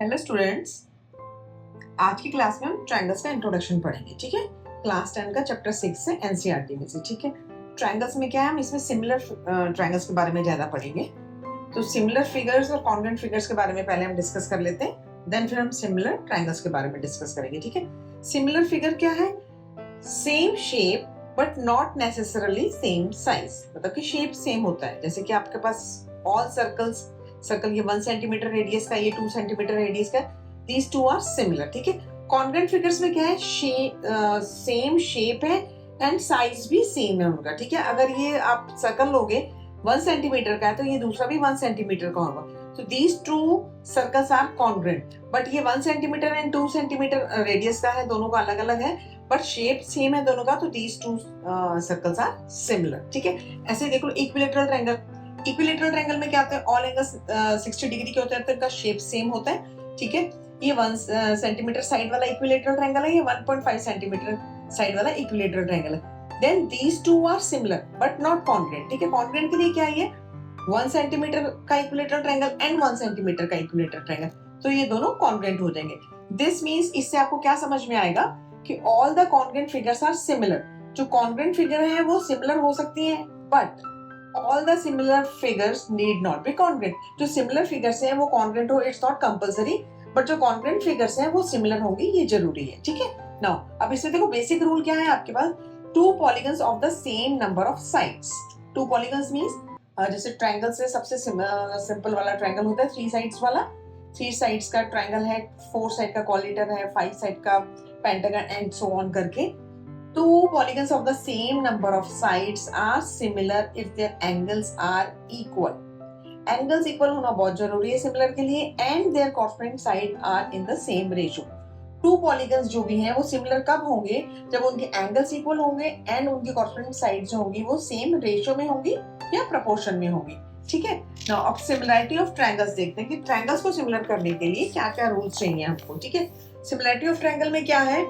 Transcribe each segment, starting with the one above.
Hello students, आज की class में हम ट्रायंगल्स का इंट्रोडक्शन पढ़ेंगे। ठीक है, क्लास 10 का चैप्टर 6 से एनसीईआरटी में से। ठीक है, ट्रायंगल्स में क्या है, हम इसमें सिमिलर ट्रायंगल्स के बारे में ज्यादा पढ़ेंगे। तो सिमिलर फिगर्स और कॉन्ग्रुएंट फिगर्स के बारे में पहले हम डिस्कस कर लेते हैं, देन फिर हम सिमिलर ट्रायंगल्स के बारे में डिस्कस करेंगे। ठीक है, सिमिलर फिगर क्या है? Same shape but not necessarily same size. मतलब कि शेप सेम होता है, जैसे कि आपके पास ऑल सर्कल ये 1 सेंटीमीटर रेडियस का, ये 2 सेंटीमीटर रेडियस का, दीज टू आर सिमिलर। ठीक है, कॉन्ग्रुएंट फिगर्स में क्या है, सेम शेप है एंड साइज भी सेम है उनका। ठीक है, अगर ये आप सर्कल लोगे 1 सेंटीमीटर का है तो ये दूसरा भी 1 सेंटीमीटर का होगा। तो these two circles are congruent, but ये 1 सेंटीमीटर एंड 2 सेंटीमीटर रेडियस का है, दोनों का अलग अलग है, बट शेप सेम है दोनों का। तो these two circles are similar. ठीक है, ऐसे देखो इक्विलेटरल ट्रायंगल। इक्विलेटरल ट्रायंगल में क्या होता है, ऑल एंगल्स 60 डिग्री के होते हैं तो इनका शेप सेम होता है। ठीक है, ये 1 सेंटीमीटर साइड वाला इक्विलेटरल ट्रायंगल है, ये 1.5 सेंटीमीटर साइड वाला इक्विलेटरल ट्रायंगल है। Then these two are similar but not congruent. ठीक है, कॉन्ग्रुएंट के लिए क्या है, 1 सेंटीमीटर का इक्विलेटरल ट्रायंगल एंड 1 सेंटीमीटर का इक्विलेटरल ट्रायंगल, तो ये दोनों कॉन्ग्रुएंट हो जाएंगे। दिस मींस इससे आपको क्या समझ में आएगा कि all the congruent figures are similar. जो कॉन्ग्रुएंट फिगर है वो सिमिलर हो सकती है, but all the similar figures need not be congruent। जो similar figures हैं वो congruent हो, it's not compulsory, but जो congruent figures हैं वो similar होंगी, ये जरूरी है। ठीक है, now अब इससे देखो बेसिक रूल क्या है आपके पास, two polygons of the same number of sides। two polygons means जैसे ट्रायंगल से सबसे सिंपल वाला ट्रायंगल होता है 3 साइड्स वाला। 3 साइड्स का ट्रायंगल है, 4 साइड का क्वालिटर है, 5 साइड का पेंटागन एंड सो ऑन करके। Two polygons of the same number of sides are similar if their angles are equal। Angles equal होना बहुत जरूरी है similar के लिए, and their corresponding sides are in the same ratio। Two polygons जो भी हैं वो similar कब होंगे, जब उनके angles equal होंगे and उनकी corresponding sides जो होंगी वो same ratio में होंगी या proportion में होंगी। ठीक है, now अब similarity of triangles देखते हैं कि triangles को similar करने के लिए क्या क्या rules चाहिए हमको। ठीक है, similarity of triangle में क्या है,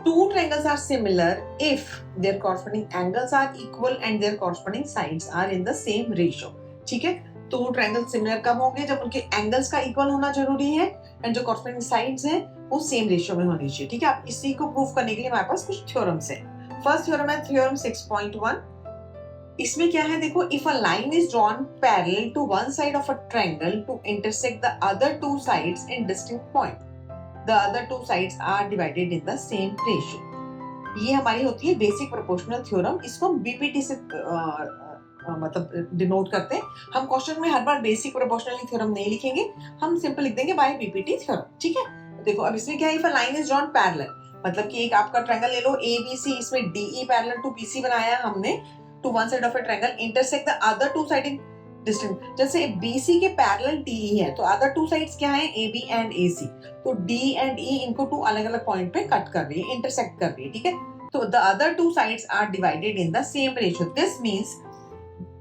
two triangles are similar if their corresponding angles are equal and their corresponding sides are in the same ratio। ठीक है, तो ट्रायंगल सिमिलर कब होंगे, जब उनके एंगल्स का इक्वल होना जरूरी है एंड जो कॉरस्पॉन्डिंग साइड्स हैं वो सेम रेशियो में होनी चाहिए। ठीक है, अब इसी को प्रूव करने के लिए हमारे पास कुछ थ्योरम्स है। फर्स्ट थ्योरम है थ्योरम 6.1। इसमें क्या है देखो, if a line is drawn parallel to one side of a triangle to intersect the other two sides in distinct point, the other two sides are divided in the same ratio। ये हमारी होती है basic proportional theorem. इसको हम BPT से मतलब denote करते हैं। हम क्वेश्चन में हर बार बेसिक प्रोपोर्शनल थ्योरम नहीं लिखेंगे, हम सिंपल लिख देंगे बाय बीपीटी थ्योरम। ठीक है, देखो अब इसमें क्या है, if a line is drawn parallel, मतलब कि एक आपका ट्रायंगल ले लो एबीसी, इसमें डीई पैरेलल टू बीसी बनाया हमने to one side of a triangle, intersect the other two side in distance. जैसे BC के पैरेलल DE है तो अदर टू साइड्स क्या है, AB एंड AC। तो D एंड E इनको टू अलग अलग पॉइंट पे कट कर रही है, इंटरसेक्ट कर रही है। ठीक है, तो the other two sides are divided in the same ratio. This means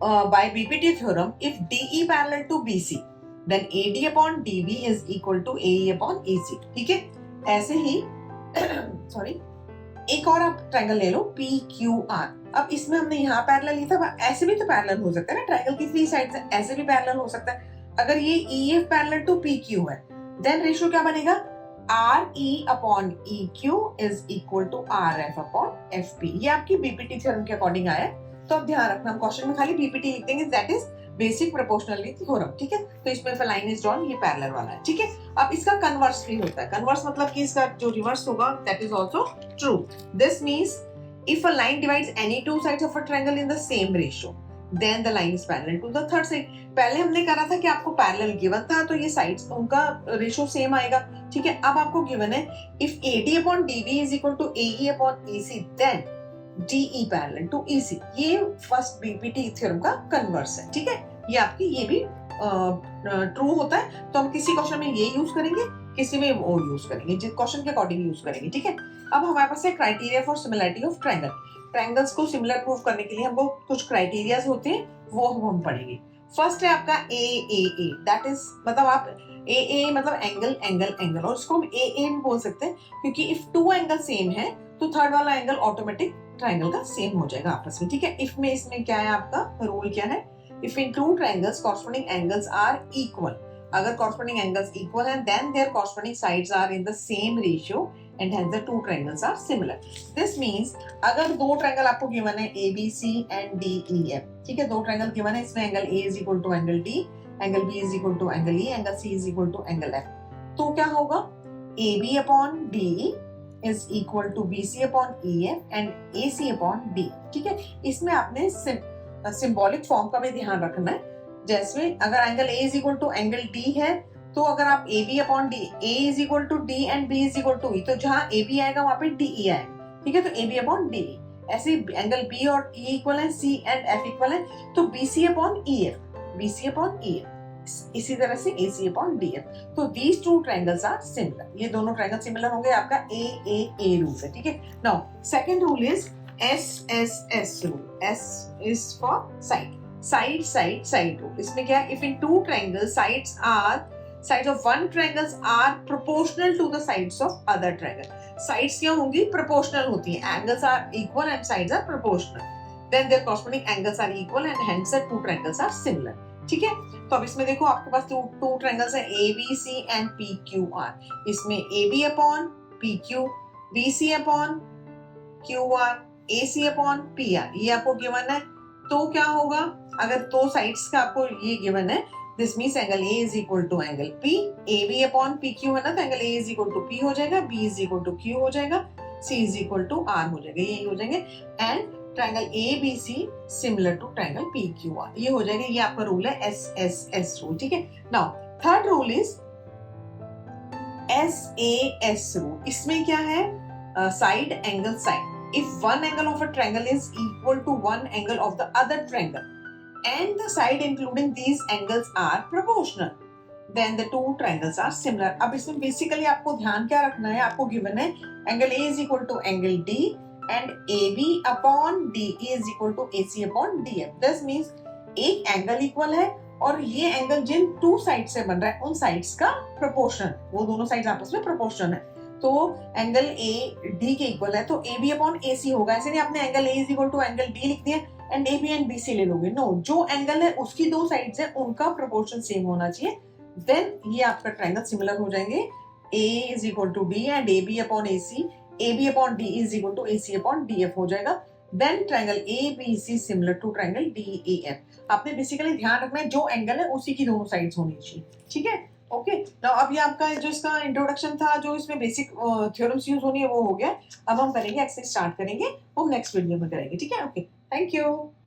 by BPT theorem if DE parallel to BC then AD upon DB is equal to AE upon AC। ठीक है, ऐसे ही sorry एक और आप triangle ले लो PQR। अब इसमें हमने यहाँ पैरेलल लिया था, ऐसे भी तो पैरेलल हो सकता है ना, ट्रायंगल की 3 साइड्स हैं, ऐसे भी पैरेलल हो सकता है। अगर ये EF पैरेलल टू PQ है देन रेशियो क्या बनेगा, RE upon EQ is equal to RF upon FP। ये आपकी बीपीटी थ्योरम के अकॉर्डिंग आया, तो अब ध्यान रखना हम क्वेश्चन में खाली बीपीटी लिख देंगे, that is basic proportionality theorem. ठीक है, तो इसमें इफ लाइन इज ड्रॉन ये पैरेलल वाला है। ठीक है, अब इसका कन्वर्स भी होता है। कन्वर्स मतलब कि इसका जो रिवर्स होगा that is also true. This means if a line divides any two sides of a triangle in the same ratio then the line is parallel to the third side। पहले हमने करा था कि आपको पैरेलल गिवन था तो ये sides उनका रेशियो सेम आएगा। ठीक है, अब आपको गिवन है if AD upon DB is equal to AE upon EC then DE parallel to EC। ये फर्स्ट बीपीटी थ्योरम का कन्वर्स है। ठीक है, ये आपकी ये भी ट्रू होता है, तो हम किसी क्वेश्चन में ये यूज करेंगे, किसी में वो यूज करेंगे, जिस क्वेश्चन के अकॉर्डिंग यूज करेंगे। ठीक है, अब हमारे पास है criteria for similarity of triangle. Triangles को सिमिलर प्रूव करने के लिए हमको कुछ क्राइटेरियाज होते हैं, वो हम पढ़ेंगे। फर्स्ट है आपका AAA, दैट इज मतलब आप AA मतलब एंगल एंगल एंगल, और उसको हम AA भी बोल सकते हैं क्योंकि इफ टू एंगल सेम है तो थर्ड वाला एंगल ऑटोमेटिक ट्रायंगल का सेम हो जाएगा आपस में। ठीक है, इफ में इसमें क्या है आपका रूल क्या है, if in two triangles corresponding angles are equal अगर कॉरस्पॉन्डिंग एंगल्स इक्वल हैं then their corresponding sides are in the same ratio and hence the two triangles are similar. This means अगर दो ट्रायंगल आपको given है A B C and D E F, ठीक है, दो triangle given है, इसमें angle A is equal to angle D, angle B is equal to angle E, angle C is equal to angle F, तो क्या होगा ए B upon D is equal to BC upon EF and AC upon D, ठीक है। इसमें आपने symbolic form का भी ध्यान रखना है, जैसे अगर angle A is equal to angle D है तो अगर आप AB upon D, A is equal to D and B is equal to E, तो जहां AB आएगा वहां पे DE आएगा, ठीक है, तो AB upon DE। ऐसे एंगल B और E इक्वल है, C and F इक्वल है, तो BC upon EF, BC upon EF, इसी तरह से AC upon DF। तो these two triangles are similar, ये दोनों ट्रायंगल सिमिलर होंगे, आपका A रूल है, ठीक है। Now second rule is SSS rule, S is for side, side rule. इसमें क्या है, if in two triangles sides of one triangles are proportional to the sides of other triangle, sides क्या होंगी, proportional होती है, angles are equal and sides are proportional, then their corresponding angles are equal and hence the two triangles are similar, ठीक है। तो अब इसमें देखो आपके पास टू ट्रायंगल्स है A B C and P Q R, इसमें A B upon P Q, B C upon Q R, A C upon P R, ये आपको गिवन है। तो क्या होगा, अगर दो साइड्स का आपको ये गिवन है, this means angle A is equal to angle P, A B upon P Q है ना, तो angle A is equal to P हो जाएगा, B is equal to Q हो जाएगा, C is equal to R हो जाएगा, यही हो जाएंगे, and triangle ABC similar to triangle PQR, ये हो जाएगा, ये आपका रूल है SSS रूल, ठीक है। Now third rule is SAS rule. इसमें क्या है, side angle side, if one angle of a triangle is equal to one angle of the other triangle and the side including these angles are proportional then the two triangles are similar. अब इसमें basically आपको ध्यान क्या रखना है, आपको given है angle A is equal to angle D and AB upon DE is equal to AC upon DF. This means एक एंगल इक्वल है और ये एंगल जिन टू साइड से बन रहा है उन साइड्स का प्रोपोर्शन, वो दोनों साइड्स आपस में प्रोपोर्शन है, तो एंगल A D के इक्वल है, तो AB अपॉन AC होगा। ऐसे नहीं आपने angle A is equal to angle D लिख दिया एंड AB एंड BC ले लोगे, नो, जो एंगल है उसकी दो साइड्स है उनका प्रोपोर्शन सेम होना चाहिए, देन ये आपका ट्रायंगल सिमिलर हो जाएंगे। A is equal to D and AB upon AC, AB upon D is equal to AC upon DF हो जाएगा, then triangle ABC similar to triangle DAF। आपने बेसिकली ध्यान रखना है जो एंगल है उसी की दोनों साइड्स होनी चाहिए, ठीक है, ओके। नाउ अब ये आपका जो इसका इंट्रोडक्शन था, जो इसमें बेसिक थ्योरम्स यूज होनी है वो हो गया। अब हम करेंगे एक्सरसाइज स्टार्ट करेंगे, वो नेक्स्ट वीडियो में करेंगे, ठीक है, ओके, थैंक यू।